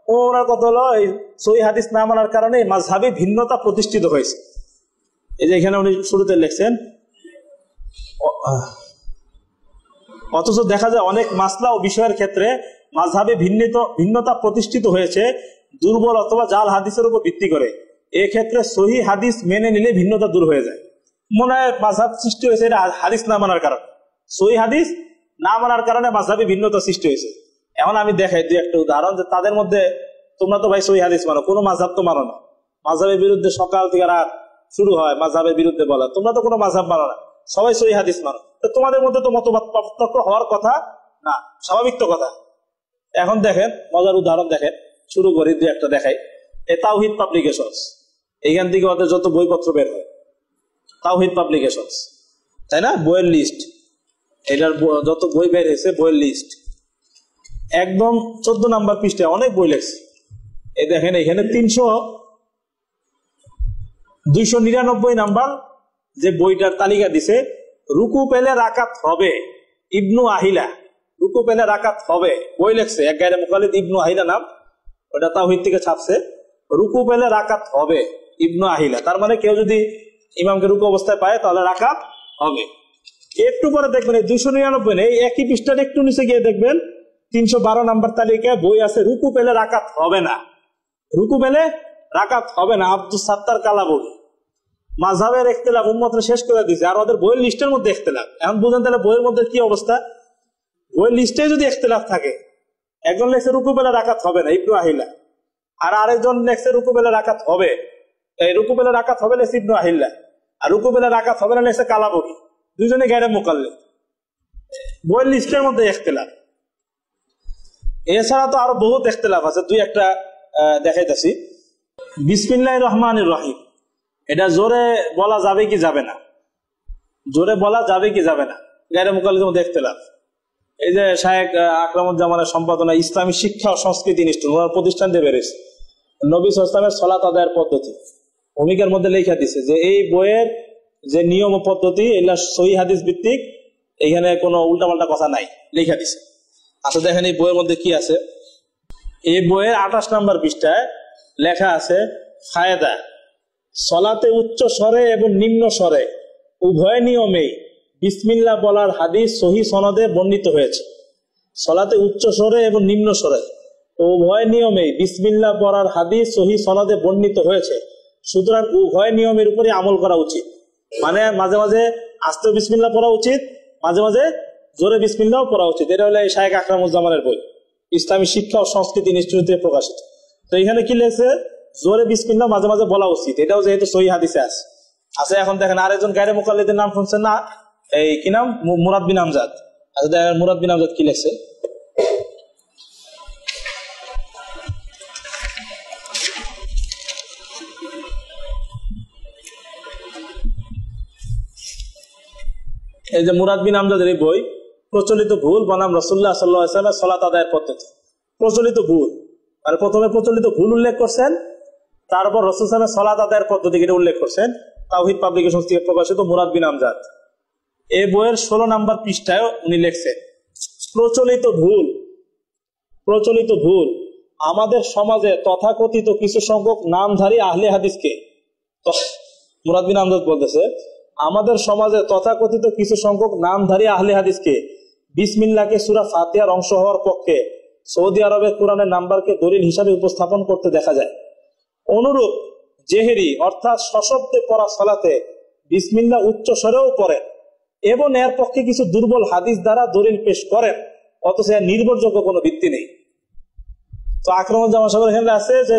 ওনার কথা হলো এই সহিহ হাদিস না মানার কারণে মাযহাবী ভিন্নতা প্রতিষ্ঠিত হয়েছে। এই যে এখানে উনি শুরুতে লিখছেন, অথচ দেখা যায় অনেক মাসলা ও বিষয়ের ক্ষেত্রে মাযহাবী ভিন্নতা প্রতিষ্ঠিত হয়েছে দুর্বল অথবা জাল হাদিসের উপর ভিত্তি করে। এক্ষেত্রে সহিহ হাদিস মেনে নিলে ভিন্নতা দূর হয়ে যায়। মনে হয় মাযহাব সৃষ্টি হয়েছে এটা হাদিস না মানার কারণে, সহিহ হাদিস না মানার কারণে মাযহাবী ভিন্নতা সৃষ্টি হয়েছে। এখন আমি দেখাই দুই একটা উদাহরণ, যে তাদের মধ্যে তোমরা তো ভাই সহিহ হাদিস মানো, কোনো মাযহাব তো মানো না, মাযহাবের বিরুদ্ধে সকাল থেকে রাত শুরু হয় মাযহাবের বিরুদ্ধে বলা, তোমরা তো কোনো মাযহাব মানো না, সবাই সহিহ হাদিস মানো, তো তোমাদের মধ্যে তো মতবাদ পার্থক্য হওয়ার কথা না, স্বাভাবিক তো কথা। এখন দেখেন মজার উদাহরণ, দেখেন শুরু করি দুই একটা দেখাই। এই তাওহীদ পাবলিকেশনস, এইখান থেকে ওদের যত বইপত্র বের হয়, তাওহীদ পাবলিকেশনস, তাই না, বইয়ের লিস্ট, এটার যত বই বের হয়েছে বইয়ের লিস্ট একদম 14 নম্বর পৃষ্ঠায় অনেক বই লেখছে। এই দেখেন এখানে 299 নাম্বার যে বইটার তালিকা দিছে, রুকু পেলে রাকাত হবে, ইবনু আহিলা, রুকু পেলে রাকাত হবে বই লেখছে, এক গায়রে মুখালিদ ইবনু আহিলা নাম, ওটা তাওহীদ থেকে ছাপছে, রুকু পেলে রাকাত হবে ইবনু আহিলা, তার মানে কেউ যদি ইমামকে রুকু অবস্থায় পায় তাহলে রাকাত হবে। একটু পরে দেখবেন এই 299 নেই, একই পৃষ্ঠার একটু নিচে গিয়ে দেখবেন 312 নাম্বার তালিকায় বই আছে রুকু পেলে রাকাত হবে না, রুকু পেলে রাকাত হবে না, আব্দুস সাত্তার কালাবুরি। মাযহাবের ইখতিলাফ উম্মতরে শেষ করে দিয়েছে, আর ওদের বইয়ের লিস্টের মধ্যে ইখতিলাফ। এখন বুঝেন তাহলে বইয়ের মধ্যে কি অবস্থা, বইয়ের লিস্টে যদি ইখতিলাফ থাকে, একজন লেখছে রুকু পেলে রাকাত হবে না ইবনু আহিলা, আর আরেকজন লেখছে রুকু পেলে রাকাত হবে, এই রুকু পেলে রাকাত হবে লেখছে ইবনু আহিলা, আর রুকু পেলে রাকাত হবে না লেখছে কালাবুরি, দুইজনে গায়রে মুকাল্লিদ, বইয়ের লিস্টের মধ্যে ইখতিলাফ। এছাড়া তো আরো বহুত ইখতিলাফ আছে, দুই একটা দেখাইতেছি। বিসমিল্লাহির রহমানির রহিম, এটা জোরে বলা যাবে কি যাবে না, জোরে বলা যাবে কি যাবে না, গায়রে মুকাল্লিদের মধ্যে ইখতিলাফ। এই যে শায়েখ আকরামুজ্জামানের সম্পাদনা ইসলামী শিক্ষা ও সংস্কৃতি ইনস্টিটিউট, ওনার প্রতিষ্ঠান দিয়ে বেরিয়েছে নবী সাল্লাল্লাহু আলাইহি ওয়াসাল্লামের সালাত আদায়ের পদ্ধতি, ভূমিকার মধ্যে লেখা দিছে যে এই বইয়ের যে নিয়ম ও পদ্ধতি এগুলা সহিহ হাদিস ভিত্তিক, এখানে কোনো উল্টাপাল্টা কথা নাই, লেখা দিছে। আচ্ছা দেখেন এই বইয়ের মধ্যে কি আছে। এই বইয়ের 28 নম্বর পৃষ্ঠায় লেখা আছে, ফায়দা, সলাতে উচ্চ স্বরে এবং নিম্ন স্বরে উভয় নিয়মেই বিসমিল্লাহ বলার হাদিস সহিহ সনদে বর্ণিত হয়েছে। সলাতে উচ্চ স্বরে এবং নিম্ন স্বরে উভয় নিয়মেই বিসমিল্লাহ বলার হাদিস সহিহ সনদে বর্ণিত হয়েছে, সুতরাং উভয় নিয়মের উপরে আমল করা উচিত। মানে মাঝে মাঝে আস্তে বিসমিল্লাহ পড়া উচিত, মাঝে মাঝে জোরে বিসমিল্লাহ পড়া উচিত। এটা হলো শায়েখ আকরামুজ্জামানের বই, ইসলামী শিক্ষা ও সংস্কৃতি ইনস্টিটিউটে প্রকাশিত। তো এখানে কি লেখছে, জোরে বিসমিল্লাহ মাঝে মাঝে বলা উচিত, এটাও যেহেতু সহিহ হাদিসে আছে। আচ্ছা এখন দেখেন আরেকজন গায়রে মুকাল্লিদের নাম শুনছেন না, এই কি নাম, মুরাদ বিন আমজাদ। আচ্ছা দেখেন মুরাদ বিন আমজাদ কি লেখছে। এই যে মুরাদ বিন আমজাদের এই বই, প্রচলিত ভুল বনাম রাসূলুল্লাহ সাল্লাল্লাহু আলাইহি ওয়াসাল্লামের সালাত আদায়ের পদ্ধতি। প্রচলিত ভুল, আর প্রথমে প্রচলিত ভুল উল্লেখ করছেন, তারপর রাসূল সাল্লাল্লাহু আলাইহি ওয়াসাল্লামের সালাত আদায়ের পদ্ধতি এটা উল্লেখ করছেন। তাওহীদ পাবলিকেশন থেকে প্রকাশিত মুরাদ বিন আমজাদ। এই বইয়ের 16 নম্বর পৃষ্ঠায় উনি লিখছেন, প্রচলিত ভুল, প্রচলিত ভুল আমাদের সমাজে তথাকথিত কিছু সংখ্যক নামধারী আহলে হাদিসকে, মুরাদ বিন আমজাদ বলতেছে, আমাদের সমাজে তথাকথিত কিছু সংখ্যক নামধারী আহলে হাদিসকে বিসমিল্লাহকে সূরা ফাতিহার অংশ হওয়ার পক্ষে সৌদি আরবের কোরআনের নাম্বারকে দলিল হিসাবে উপস্থাপন করতে দেখা যায়। অনুরূপ জেহেরি অর্থাৎ সশব্দে পড়া সালাতে বিসমিল্লাহ উচ্চ স্বরেও পড়েন এবং এর পক্ষে কিছু দুর্বল হাদিস দ্বারা দলিল পেশ করেন, অথচ এর নির্ভরযোগ্য কোনো ভিত্তি নেই। তো আকরামুজ্জামান সাহেবের এখানে আছে যে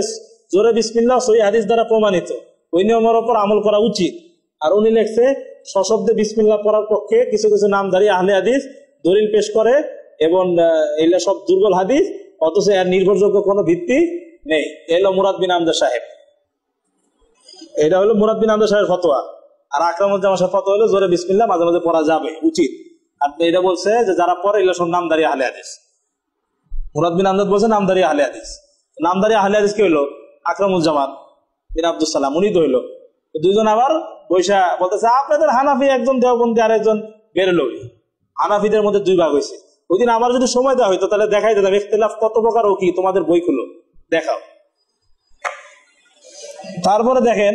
জোরে বিসমিল্লাহ সহিহ হাদিস দ্বারা প্রমাণিত, ওই নিয়মের উপর আমল করা উচিত। আর উনি লিখছে সশব্দে বিসমিল্লাহ পড়ার পক্ষে কিছু কিছু নামধারী আহলে হাদিস দলিল পেশ করে এবং এগুলা সব দুর্বল হাদিস, অথচ এর নির্ভরযোগ্য কোনো ভিত্তি নেই। এলো মুরাদ বিন আমজাদ সাহেব, এটা হলো মুরাদ বিন আমজাদ সাহেবের ফতোয়া। আর আকরামুজ্জামান সাহেব ফতোয়া হলো জোরে বিসমিল্লাহ মাঝে মাঝে পড়া যাবে, উচিত। আর এটা বলছে যে যারা পড়ে এগুলো সব নামধারী আহলে হাদিস। মুরাদ বিন আমজাদ বলছে নামধারী আহলে হাদিস। নামধারী আহলে হাদিস কি হলো, আকরামুজ্জামান বিন আব্দুল সালাম, উনি তো হইলো। দুজন আবার বৈশা বলতেছে আপনাদের হানাফি একজন দেওবন্দি আর একজন বেরেলভি, হানাফিদের মধ্যে দুই ভাগ হয়েছে। ওই দিন আমার যদি সময় দেওয়া হইতো তাহলে দেখাই দিতাম ইখতিলাফ কত প্রকার ও কি, তোমাদের বই খুলো দেখাও। তারপরে দেখেন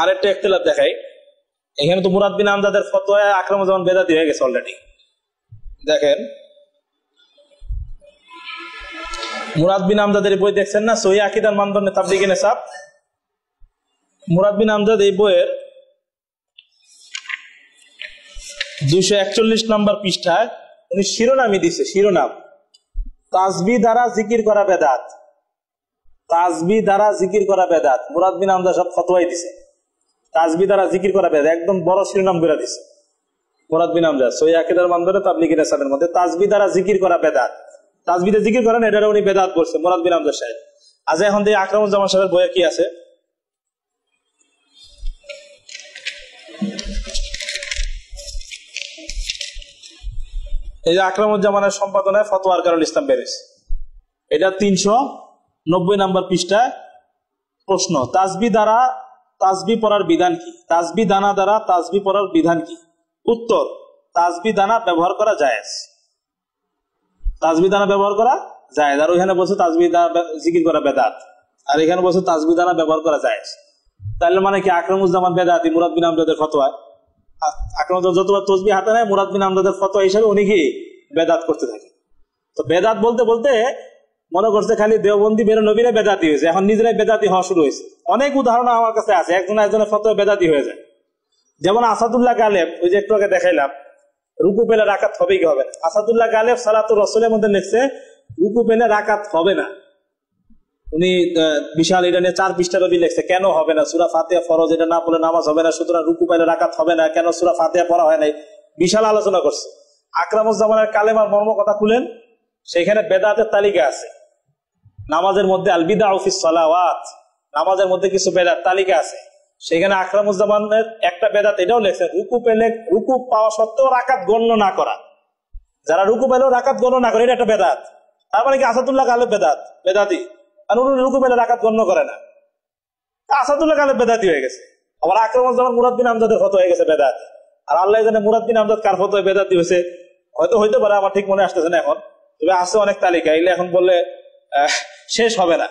আরেকটা ইখতিলাফ দেখাই। এখানে তো মুরাদ বিন আমজাদের ফতোয়ায় আকরামুজ্জামান বেদাতি হয়ে গেছে অলরেডি। দেখেন মুরাদ বিন আমজাদের বই দেখছেন না, সহিহ আকীদার মানদণ্ডে তাবলীগে নিসাব। মুরাদ বিন আমজাদ এই বইয়ের 241 নম্বর পৃষ্ঠায় উনি শিরোনামই দিছে, শিরোনাম তাসবিহ দ্বারা জিকির করা বেদাত। তাসবিহ দ্বারা জিকির করা বেদাত। মুরাদ বিন আমজাদ সব ফতোয়াই দিছে তাসবিহ দ্বারা জিকির করা বেদাত, একদম বড় শিরোনাম করে দিছে মুরাদ বিন আমজাদ সহিহ আকীদার মানদণ্ডে তাবলীগে নিসাবের মধ্যে তাসবিহ দ্বারা জিকির করা বেদাত। তাসবিহে জিকির করেন এটা উনি বেদাত করছে মুরাদ বিন আমজাদ সাহেব। আজ এখন দিয়ে আকরামুজ্জামান সাহেবের বইয়ে কি আছে, এই যে আকরামুজ্জামানের সম্পাদনায় ফতোয়া আরকানুল ইসলাম বেরিয়েছে, এটা 390 নম্বর পৃষ্ঠায় প্রশ্ন, তাসবিহ দ্বারা তাসবিহ পড়ার বিধান কি? তাসবিহ দানা দ্বারা তাসবিহ পড়ার বিধান কি? উত্তর, তাসবিহ দানা ব্যবহার করা জায়েজ। তাসবিহ দানা ব্যবহার করা জায়েজ। আর ওইখানে বলছে তাসবিহ দানা জিকির করা বেদাত, আর এখানে বলছে তাসবিহ দানা ব্যবহার করা জায়েজ। তাহলে মানে কি আকরামুজ্জামান বেদাতি মুরাদ বিন আমজাদের ফতোয়া? আকরামুজ্জামান যতবার তাসবিহ হাতে নেয় মুরাদ বিন আমজাদের ফতোয়া হিসেবে উনি কি বেদাত করতে থাকে। তো বেদাত বলতে বলতে মনে করছে খালি দেওবন্দি বের নবীরা বেদাতি হয়েছে, এখন নিজেরাই বেদাতি হওয়া শুরু হয়েছে। অনেক উদাহরণ আমার কাছে আছে, একজনের ফতোয়া বেদাতি হয়ে যায়। যেমন আসাদুল্লাহ গালেব, ওই যে একটু আগে দেখাইলাম, রুকু পেলে রাকাত হবে কি হবে না। আসাদুল্লাহ গালেব সালাতুর রাসূলের মধ্যে লিখছে রুকু পেলে রাকাত হবে না। উনি বিশাল এটা নিয়ে 4 পৃষ্ঠা রবি লিখছে, কেন হবে না, সূরা ফাতিহা ফরজ, এটা না পড়লে নামাজ হবে না, সুতরাং রুকু পেলে রাকাত হবে না, কেন সূরা ফাতিহা পড়া হয় নাই, বিশাল আলোচনা করছে। আকরামুজ্জামানের কালেমার মর্ম কথা খুলেন, সেখানে বেদাতের তালিকা আছে। নামাজের মধ্যে আল বিদআউ ফিস সালাওয়াত, নামাজের মধ্যে কিছু বেদাত তালিকা আছে। সেখানে আকরামুজ্জামানের একটা বেদাত এটাও লেখছে, রুকু পাওয়া সত্ত্বেও রাকাত গণ্য না করা। যারা রুকু পেলেও রাকাত গণ্য না করে, এটা একটা বেদাত। তার মানে কি আসাদুল্লাহ গালেব বেদাতি, আর উনি রুকু পেলে রাকাত গণ্য করে না, আসাদুল্লাহ গালেব বেদাতি হয়ে গেছে। আবার আকরামুজ্জামান মুরাদ বিন আমজাদের ফতোয়া হয়ে গেছে বেদাত। আর আল্লাহ জানে মুরাদ বিন আমজাদ কার ফতোয়া বেদাতি হয়েছে, হয়তো হইতে পারে, আমার ঠিক মনে আসতেছে না এখন, তবে আছে অনেক তালিকা, এগুলো এখন বললে শেষ হবে না।